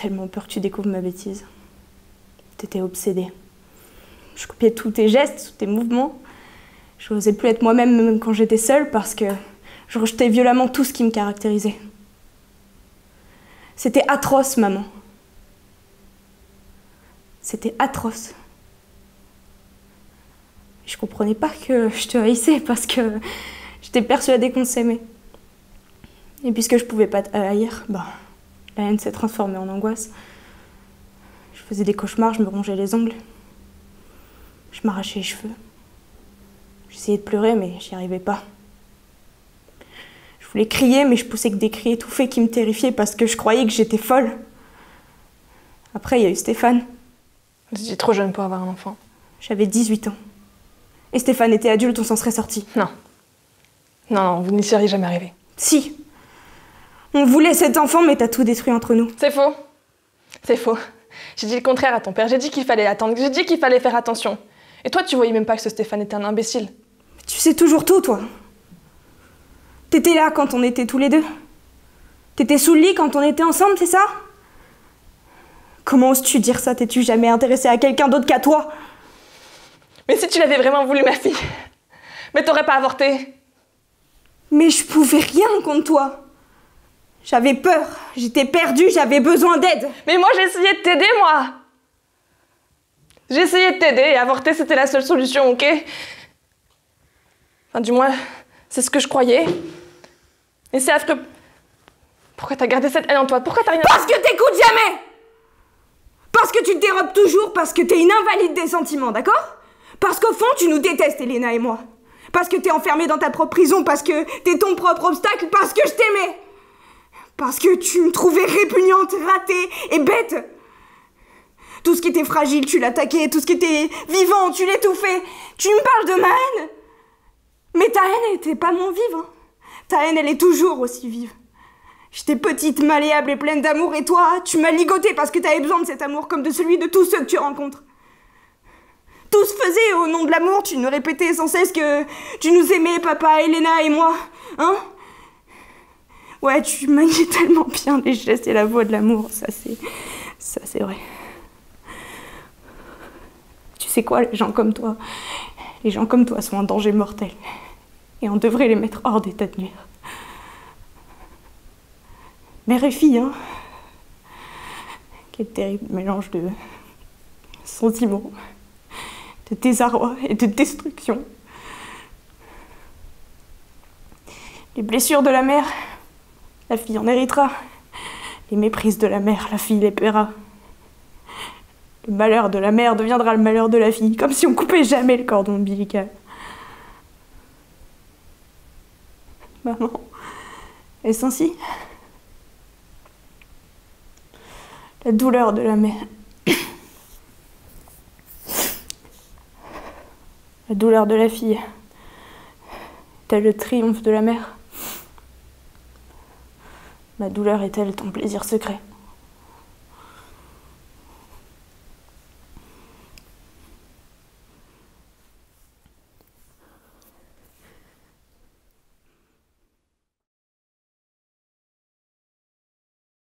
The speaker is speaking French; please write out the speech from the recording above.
tellement peur que tu découvres ma bêtise. T'étais obsédée. Je copiais tous tes gestes, tous tes mouvements. Je n'osais plus être moi-même, même quand j'étais seule, parce que je rejetais violemment tout ce qui me caractérisait. C'était atroce, maman. C'était atroce. Je comprenais pas que je te haïssais, parce que j'étais persuadée qu'on s'aimait. Et puisque je pouvais pas te haïr, bah, la haine s'est transformée en angoisse. Je faisais des cauchemars, je me rongeais les ongles. Je m'arrachais les cheveux. J'essayais de pleurer, mais j'y arrivais pas. Je voulais crier, mais je poussais que des cris étouffés qui me terrifiaient parce que je croyais que j'étais folle. Après, il y a eu Stéphane. Vous étiez trop jeune pour avoir un enfant. J'avais 18 ans. Et Stéphane était adulte, on s'en serait sorti. Non. Non, vous n'y seriez jamais arrivé. Si. On voulait cet enfant, mais t'as tout détruit entre nous. C'est faux. C'est faux. J'ai dit le contraire à ton père. J'ai dit qu'il fallait attendre. J'ai dit qu'il fallait faire attention. Et toi, tu voyais même pas que ce Stéphane était un imbécile. Tu sais toujours tout, toi. T'étais là quand on était tous les deux. T'étais sous le lit quand on était ensemble, c'est ça? Comment oses-tu dire ça? T'es-tu jamais intéressée à quelqu'un d'autre qu'à toi? Mais si tu l'avais vraiment voulu, ma fille, mais t'aurais pas avorté. Mais je pouvais rien contre toi. J'avais peur, j'étais perdue, j'avais besoin d'aide. Mais moi, j'ai essayé de t'aider, moi. J'ai essayé de t'aider et avorter, c'était la seule solution, ok? Enfin, du moins, c'est ce que je croyais. Et c'est affreux. Pourquoi t'as gardé cette haine en toi? Pourquoi t'as rien... Parce que t'écoutes jamais! Parce que tu te dérobes toujours, parce que t'es une invalide des sentiments, d'accord? Parce qu'au fond, tu nous détestes, Elena et moi. Parce que t'es enfermée dans ta propre prison, parce que t'es ton propre obstacle, parce que je t'aimais. Parce que tu me trouvais répugnante, ratée et bête. Tout ce qui était fragile, tu l'attaquais. Tout ce qui était vivant, tu l'étouffais. Tu me parles de ma haine. Mais ta haine, elle était pas mon vivre. Ta haine, elle est toujours aussi vive. J'étais petite, malléable et pleine d'amour, et toi, tu m'as ligotée parce que t'avais besoin de cet amour comme de celui de tous ceux que tu rencontres. Tout se faisait au nom de l'amour, tu nous répétais sans cesse que tu nous aimais, papa, Elena et moi, hein? Ouais, tu maniais tellement bien les gestes et la voix de l'amour, ça c'est vrai. Tu sais quoi, les gens comme toi sont un danger mortel. Et on devrait les mettre hors d'état de nuire. Mère et fille, hein. Quel terrible mélange de sentiments, de désarroi et de destruction. Les blessures de la mère, la fille en héritera. Les méprises de la mère, la fille les paiera. Le malheur de la mère deviendra le malheur de la fille, comme si on coupait jamais le cordon ombilical. Maman, est-ce ainsi? La douleur de la mère. La douleur de la fille. Tel le triomphe de la mère. Ma douleur est-elle ton plaisir secret?